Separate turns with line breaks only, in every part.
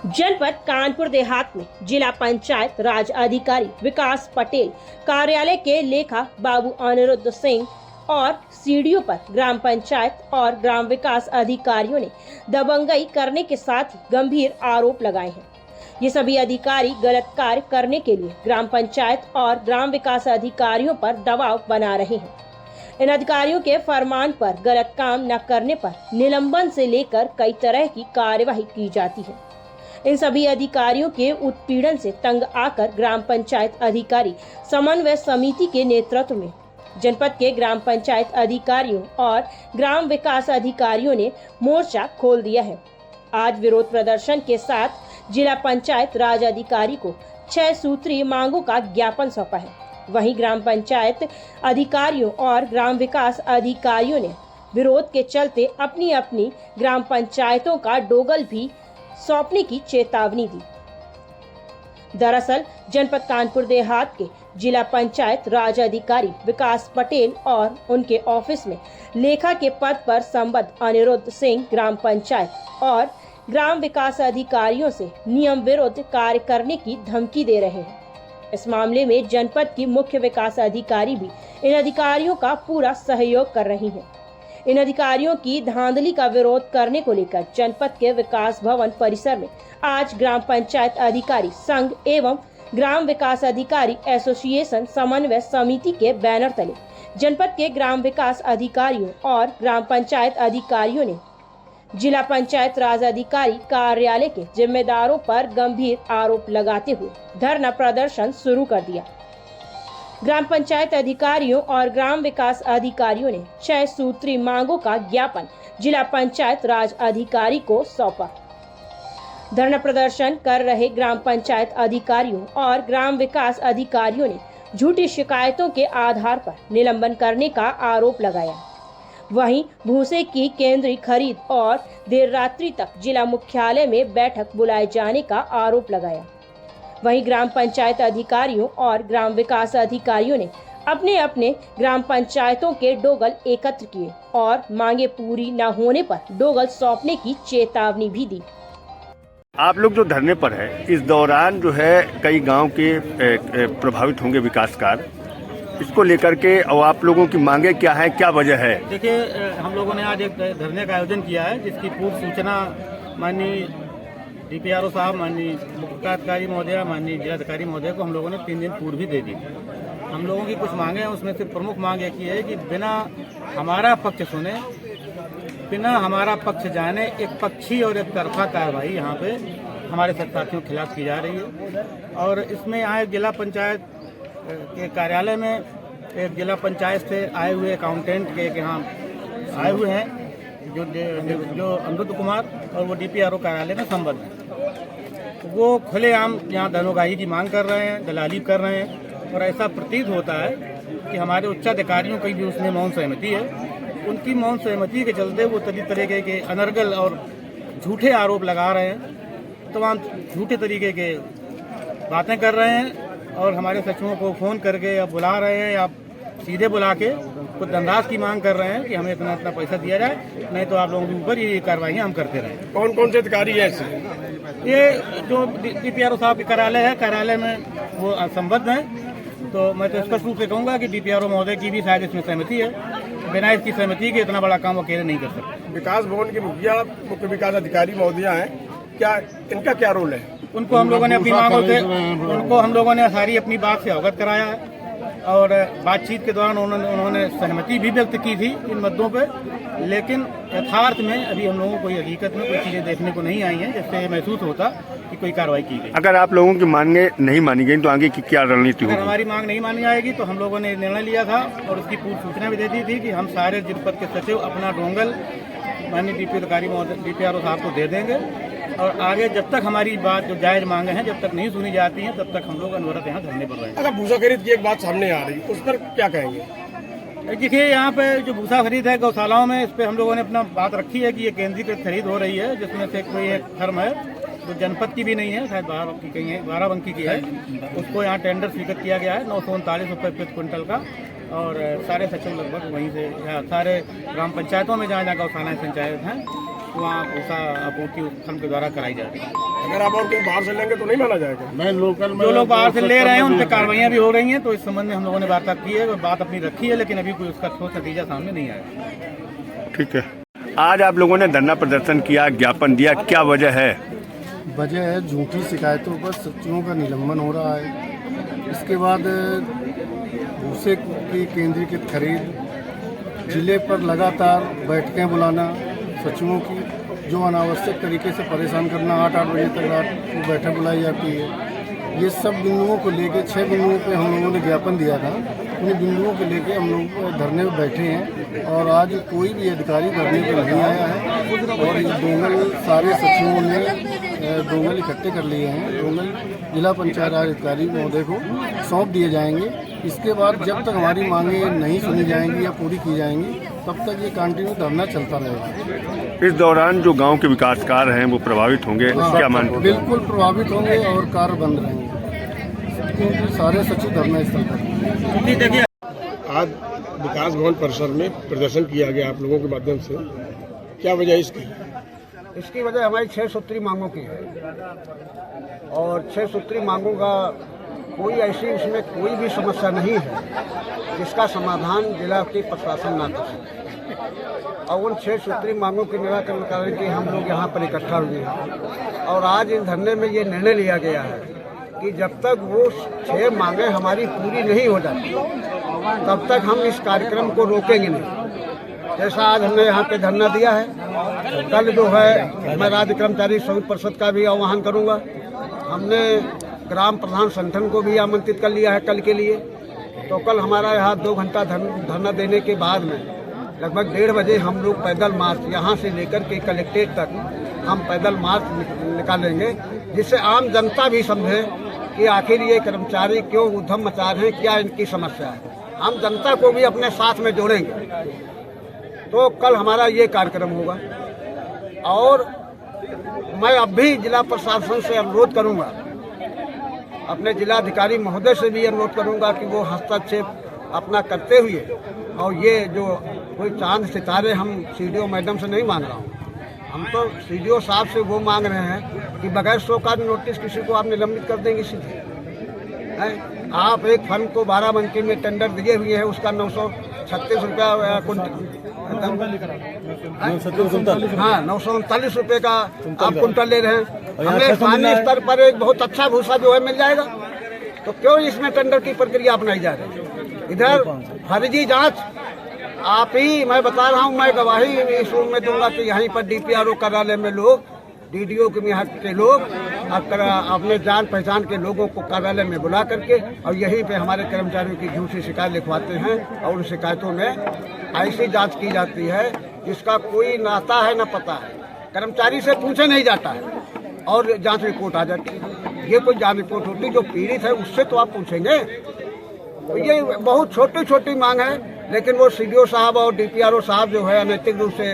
जनपद कानपुर देहात में जिला पंचायत राज अधिकारी विकास पटेल कार्यालय के लेखा बाबू अनिरुद्ध सिंह और सीढ़ियों पर ग्राम पंचायत और ग्राम विकास अधिकारियों ने दबंगई करने के साथ ही गंभीर आरोप लगाए हैं। ये सभी अधिकारी गलत कार्य करने के लिए ग्राम पंचायत और ग्राम विकास अधिकारियों पर दबाव बना रहे हैं। इन अधिकारियों के फरमान पर गलत काम न करने पर निलंबन से लेकर कई तरह की कार्यवाही की जाती है। इन सभी अधिकारियों के उत्पीड़न से तंग आकर ग्राम पंचायत अधिकारी समन्वय समिति के नेतृत्व में जनपद के ग्राम पंचायत अधिकारियों और ग्राम विकास अधिकारियों ने मोर्चा खोल दिया है। आज विरोध प्रदर्शन के साथ जिला पंचायत राज अधिकारी को 6 सूत्रीय मांगों का ज्ञापन सौंपा है। वहीं ग्राम पंचायत अधिकारियों और ग्राम विकास अधिकारियों ने विरोध के चलते अपनी अपनी ग्राम पंचायतों का डोगल भी सौंपने की चेतावनी दी। दरअसल जनपद कानपुर देहात के जिला पंचायत राज अधिकारी विकास पटेल और उनके ऑफिस में लेखा के पद पर संबद्ध अनिरुद्ध सिंह ग्राम पंचायत और ग्राम विकास अधिकारियों से नियम विरुद्ध कार्य करने की धमकी दे रहे हैं। इस मामले में जनपद की मुख्य विकास अधिकारी भी इन अधिकारियों का पूरा सहयोग कर रही हैं। इन अधिकारियों की धांधली का विरोध करने को लेकर जनपद के विकास भवन परिसर में आज ग्राम पंचायत अधिकारी संघ एवं ग्राम विकास अधिकारी एसोसिएशन समन्वय समिति के बैनर तले जनपद के ग्राम विकास अधिकारियों और ग्राम पंचायत अधिकारियों ने जिला पंचायत राज अधिकारी कार्यालय के जिम्मेदारों पर गंभीर आरोप लगाते हुए धरना प्रदर्शन शुरू कर दिया। ग्राम पंचायत अधिकारियों और ग्राम विकास अधिकारियों ने 6 सूत्रीय मांगों का ज्ञापन जिला पंचायत राज अधिकारी को सौंपा। धरना प्रदर्शन कर रहे ग्राम पंचायत अधिकारियों और ग्राम विकास अधिकारियों ने झूठी शिकायतों के आधार पर निलंबन करने का आरोप लगाया। वहीं भूसे की केंद्रीय खरीद और देर रात्रि तक जिला मुख्यालय में बैठक बुलाए जाने का आरोप लगाया। वहीं ग्राम पंचायत अधिकारियों और ग्राम विकास अधिकारियों ने अपने अपने ग्राम पंचायतों के डोगल एकत्र किए और मांगे पूरी न होने पर डोगल सौंपने की चेतावनी भी दी।
आप लोग जो धरने पर है, इस दौरान जो है कई गांव के प्रभावित होंगे विकास कार्य, इसको लेकर के और आप लोगों की मांगे क्या है, क्या वजह है?
देखिए, हम लोगों ने आज एक धरने का आयोजन किया है जिसकी पूर्व सूचना माननीय डीपीआरओ साहब, माननीय मुख्य अधिकारी महोदय, माननीय जिलाधिकारी महोदय को हम लोगों ने 3 दिन पूर्व ही दे दी। हम लोगों की कुछ मांगे हैं, उसमें से प्रमुख मांग एक ये है कि बिना हमारा पक्ष सुने, बिना हमारा पक्ष जाने एक पक्षी और एक तरफा कार्रवाई यहाँ पे हमारे साथियों के खिलाफ की जा रही है। और इसमें यहाँ जिला पंचायत के कार्यालय में एक जिला पंचायत से आए हुए अकाउंटेंट के यहाँ आए हुए हैं जो अमृत कुमार, और वो डीपीआरओ कार्यालय में संबद्ध हैं। वो खुलेआम यहाँ धनोगाही की मांग कर रहे हैं, दलाली कर रहे हैं, और ऐसा प्रतीत होता है कि हमारे उच्चाधिकारियों की भी उसमें मौन सहमति है। उनकी मौन सहमति के चलते वो तरीके के अनर्गल और झूठे आरोप लगा रहे हैं, तमाम झूठे तरीके के बातें कर रहे हैं, और हमारे सचिवों को फोन करके या बुला रहे हैं या सीधे बुला के कुछ धनराशि की मांग कर रहे हैं कि हमें इतना इतना पैसा दिया जाए, नहीं तो आप लोगों के ऊपर ये कार्रवाइयाँ हम करते रहें।
कौन कौन से अधिकारी है ऐसे?
ये जो डीपीआरओ साहब के कार्यालय है, कार्यालय में वो संबद्ध हैं। तो मैं तो स्पष्ट रूप से कहूँगा कि डीपीआरओ महोदय की भी शायद इसमें सहमति है। बिना इसकी सहमति के इतना बड़ा काम अकेले नहीं कर सकते।
विकास भवन के मुखिया मुख्य विकास अधिकारी महोदया हैं, क्या इनका क्या रोल है?
उनको हम लोगों ने अपनी मांगों से सारी अपनी बात से अवगत कराया है, और बातचीत के दौरान उन्होंने सहमति भी व्यक्त की थी इन मुद्दों पे। लेकिन यथार्थ में अभी हम लोगों को हकीकत में कोई चीजें देखने को नहीं आई हैं जिससे महसूस होता कि कोई कार्रवाई की गई।
अगर आप लोगों की मांगे नहीं मानी गई तो आगे की क्या रणनीति होगी?
अगर हमारी मांग नहीं मानी जाएगी तो हम लोगों ने निर्णय लिया था और उसकी पूर्व सूचना भी दे दी थी कि हम सारे जनपद के सचिव अपना डोंगल माननीय डीपीआरओ साहब को दे देंगे, और आगे जब तक हमारी बात जो जायज मांगे हैं जब तक नहीं सुनी जाती हैं तब तक हम लोग अनवरत यहाँ धरने पर रहेंगे।
अगर भूसा खरीद की एक बात सामने आ रही, उस पर क्या कहेंगे?
देखिए, यहाँ पे जो भूसा खरीद है गौशालाओं में, इस पे हम लोगों ने अपना बात रखी है कि ये केंद्रीकृत खरीद हो रही है, जिसमें से कोई एक फर्म है जो जनपद की भी नहीं है, शायद बाराबंकी की है, उसको यहाँ टेंडर स्वीकृत किया गया है 939 रुपये प्रति क्विंटल का। और सारे सचिव लगभग वहीं से सारे ग्राम पंचायतों में जहाँ जहाँ गौशालाएं संचालित हैं वहाँ भूसा आपूर्ति उस फर्म के द्वारा कराई जाती है।
अगर आप और कहीं बाहर से लेंगे तो नहीं माना जाएगा। मैं लोकल में
जो लोग बाहर से ले रहे हैं उन पर कार्रवाइयाँ भी हो रही हैं, तो इस संबंध में हम लोगों ने वार्ता की है, बात अपनी रखी है, लेकिन अभी कोई उसका ठोस नतीजा सामने नहीं आया।
ठीक है, आज आप लोगों ने धरना प्रदर्शन किया, ज्ञापन दिया, क्या वजह है?
वजह है झूठी शिकायतों पर सचिवों का निलंबन हो रहा है। इसके बाद भूसे की केंद्रीकृत खरीद, जिले पर लगातार बैठकें बुलाना सचिवों की, जो अनावश्यक तरीके से परेशान करना, 8-8 बजे तक रात को बैठक बुलाई जाती है। ये सब बिंदुओं को लेके 6 बिंदुओं पे हम लोगों ने ज्ञापन दिया था। उन बिंदुओं को लेके हम लोग धरने में बैठे हैं और आज कोई भी अधिकारी धरने पर नहीं आया है और ये डोंगल सारे सचिवों ने डोंगल इकट्ठे कर लिए हैं। डोंगल जिला पंचायत राज अधिकारी महोदय को सौंप दिए जाएंगे। इसके बाद जब तक हमारी मांगें नहीं सुनी जाएंगी या पूरी की जाएंगी तब तक ये कंटिन्यू धरना चलता रहेगा।
इस दौरान जो गांव के विकास कार्य हैं वो प्रभावित होंगे, क्या मानते हैं?
बिल्कुल प्रभावित होंगे और कार्य बंद रहेंगे क्योंकि सारे सचिव धरना स्थल पर।
आज विकास भवन परिसर में प्रदर्शन किया गया आप लोगों के माध्यम से, क्या वजह इसकी?
इसकी वजह हमारी 6 सूत्री मांगों की है और 6 सूत्री मांगों का कोई ऐसी उसमें कोई भी समस्या नहीं है जिसका समाधान जिला के प्रशासन ना कर सके। और उन 6 सूत्री मांगों के निराकरण करने के हम लोग यहाँ पर इकट्ठा हुए हैं और आज इस धरने में ये निर्णय लिया गया है कि जब तक वो 6 मांगें हमारी पूरी नहीं हो जाती तब तक हम इस कार्यक्रम को रोकेंगे नहीं। जैसा आज हमने यहाँ पे धरना दिया है, कल जो है मैं राज्य कर्मचारी संयुक्त परिषद का भी आह्वान करूँगा। हमने ग्राम प्रधान संगठन को भी आमंत्रित कर लिया है कल के लिए। तो कल हमारा यहाँ 2 घंटा धरना देने के बाद में लगभग 1:30 बजे हम लोग पैदल मार्च यहाँ से लेकर के कलेक्ट्रेट तक हम पैदल मार्च निकालेंगे, जिससे आम जनता भी समझे कि आखिर ये कर्मचारी क्यों उद्यम मचा रहे हैं, क्या इनकी समस्या है। हम जनता को भी अपने साथ में जोड़ेंगे। तो कल हमारा ये कार्यक्रम होगा और मैं अब भी जिला प्रशासन से अनुरोध करूंगा, अपने जिलाधिकारी महोदय से भी अनुरोध करूंगा कि वो हस्तक्षेप अपना करते हुए, और ये जो कोई चांद सितारे हम सीडीओ मैडम से नहीं मांग रहा हूँ, हम तो सीडीओ साहब से वो मांग रहे हैं कि बगैर शोकाज नोटिस किसी को आप निलंबित कर देंगे सीधे। आप एक फर्म को 12 मंकी में टेंडर दिए हुए हैं, उसका 936 रुपया कुंटल, हाँ 939 रुपये का आप कुंटल ले रहे हैं। हमें स्थानीय स्तर पर एक बहुत अच्छा भूसा जो है मिल जाएगा, तो क्यों इसमें टेंडर की प्रक्रिया अपनाई जा रही है? इधर फर्जी जांच आप ही, मैं बता रहा हूँ, मैं गवाही इस रूम में दूंगा कि यहीं पर डीपीआरओ कार्यालय में लोग, डीडीओ के लोग अपने जान पहचान के लोगों को कार्यालय में बुला करके और यहीं पे हमारे कर्मचारियों की झूठी शिकायत लिखवाते हैं और उन शिकायतों में ऐसी जांच की जाती है जिसका कोई नाता है न पता है। कर्मचारी से पूछे नहीं जाता है और जांच रिपोर्ट आ जाती है। ये कोई जांच रिपोर्ट होती जो पीड़ित है उससे तो आप पूछेंगे। तो ये बहुत छोटी छोटी मांग है, लेकिन वो सीडीओ साहब और डीपीआरओ साहब जो है अनैतिक रूप से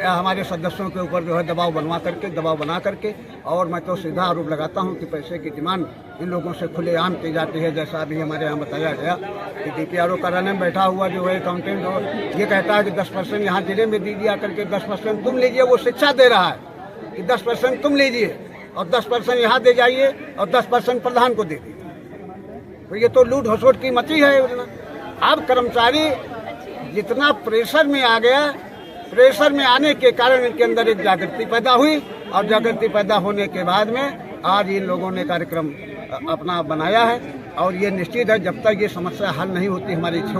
हमारे सदस्यों के ऊपर जो है दबाव बना करके और मैं तो सीधा आरोप लगाता हूं कि पैसे की डिमांड इन लोगों से खुलेआम की जाती है। जैसा अभी हमारे यहाँ बताया गया कि डीपीआरओ कार्यालय में बैठा हुआ जो है अकाउंटेंट जो ये कहता है कि 10% यहाँ जिले में दे दिया करके 10% तुम लीजिए। वो शिक्षा दे रहा है कि 10% तुम लीजिए और 10% यहाँ दे जाइए और 10% प्रधान को दे दीजिए। तो ये तो लूट हसोट की मची है। अब कर्मचारी जितना प्रेशर में आ गया, प्रेशर में आने के कारण इनके अंदर एक जागृति पैदा हुई और जागृति पैदा होने के बाद में आज इन लोगों ने कार्यक्रम अपना बनाया है। और ये निश्चित है जब तक ये समस्या हल नहीं होती, हमारी इच्छा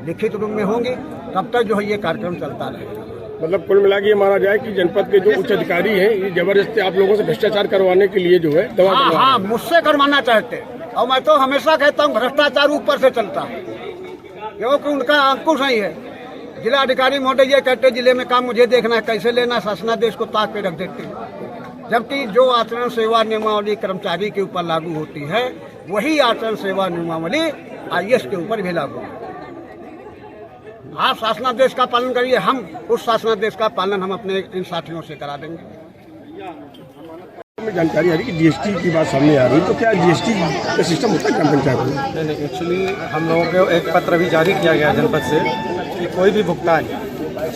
लिखित रूप में होंगी, तब तक जो है ये कार्यक्रम चलता रहेगा।
मतलब कुल मिला के ये माना जाए कि जनपद के जो उच्च अधिकारी हैं ये जबरदस्ती आप लोगों से भ्रष्टाचार करवाने के लिए जो है दबाव।
हाँ, मुझसे करवाना चाहते और मैं तो हमेशा कहता हूँ भ्रष्टाचार ऊपर से चलता है क्योंकि उनका अंकुश नहीं है। जिला अधिकारी महोदय ये कहते जिले में काम मुझे देखना है, कैसे लेना, शासनादेश को ताक पे रख देते हैं। जबकि जो आचरण सेवा नियमावली कर्मचारी के ऊपर लागू होती है वही आचरण सेवा नियमावली आईएएस के ऊपर भी लागू है। आप शासनादेश का पालन करिए, हम उस शासनादेश का पालन हम अपने इन साथियों से करा देंगे।
जानकारी आ रही कि जीएसटी की बात सामने आ रही, तो क्या जीएसटी का सिस्टम होता है ग्राम पंचायत में?
नहीं, एक्चुअली हम लोगों को एक पत्र भी जारी किया गया जनपद से कि कोई भी भुगतान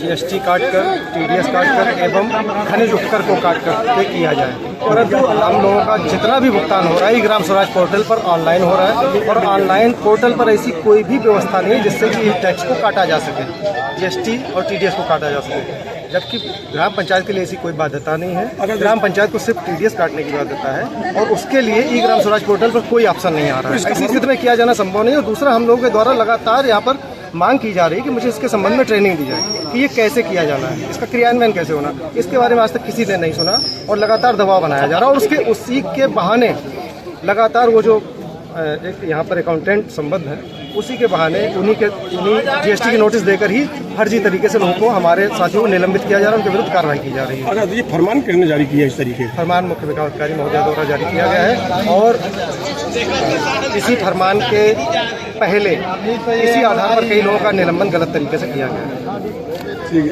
जीएसटी काटकर, टीडीएस काटकर एवं खनिज उपकर को काटकर पे किया जाए। परंतु हम लोगों का जितना भी भुगतान हो रहा है ग्राम स्वराज पोर्टल पर ऑनलाइन हो रहा है और ऑनलाइन पोर्टल पर ऐसी कोई भी व्यवस्था नहीं है जिससे कि इस टैक्स को काटा जा सके, जीएसटी और टीडीएस को काटा जा सके। जबकि ग्राम पंचायत के लिए ऐसी कोई बाध्यता नहीं है। ग्राम पंचायत को सिर्फ टीडीएस काटने की बाध्यता है और उसके लिए ई ग्राम स्वराज पोर्टल पर कोई ऑप्शन नहीं आ रहा है। ऐसी स्थिति में किया जाना संभव नहीं है। और दूसरा, हम लोगों के द्वारा लगातार यहाँ पर मांग की जा रही है कि मुझे इसके संबंध में ट्रेनिंग दी जाए कि ये कैसे किया जाना है, इसका क्रियान्वयन कैसे होना, इसके बारे में आज तक किसी ने नहीं सुना और लगातार दबाव बनाया जा रहा है। और उसी के बहाने लगातार वो जो एक यहाँ पर अकाउंटेंट संबद्ध है, उसी के बहाने उन्हीं जीएसटी की नोटिस देकर ही फर्जी तरीके से लोगों को, हमारे साथियों को निलंबित किया जा रहा है, उनके विरुद्ध कार्रवाई की जा रही है।
अगर ये फरमान किसने जारी किया इस तरीके से?
फरमान मुख्य विकास अधिकारी महोदय द्वारा जारी किया गया है और इसी फरमान के पहले इसी आधार पर कई लोगों का निलंबन गलत तरीके से किया गया है।
ठीक है।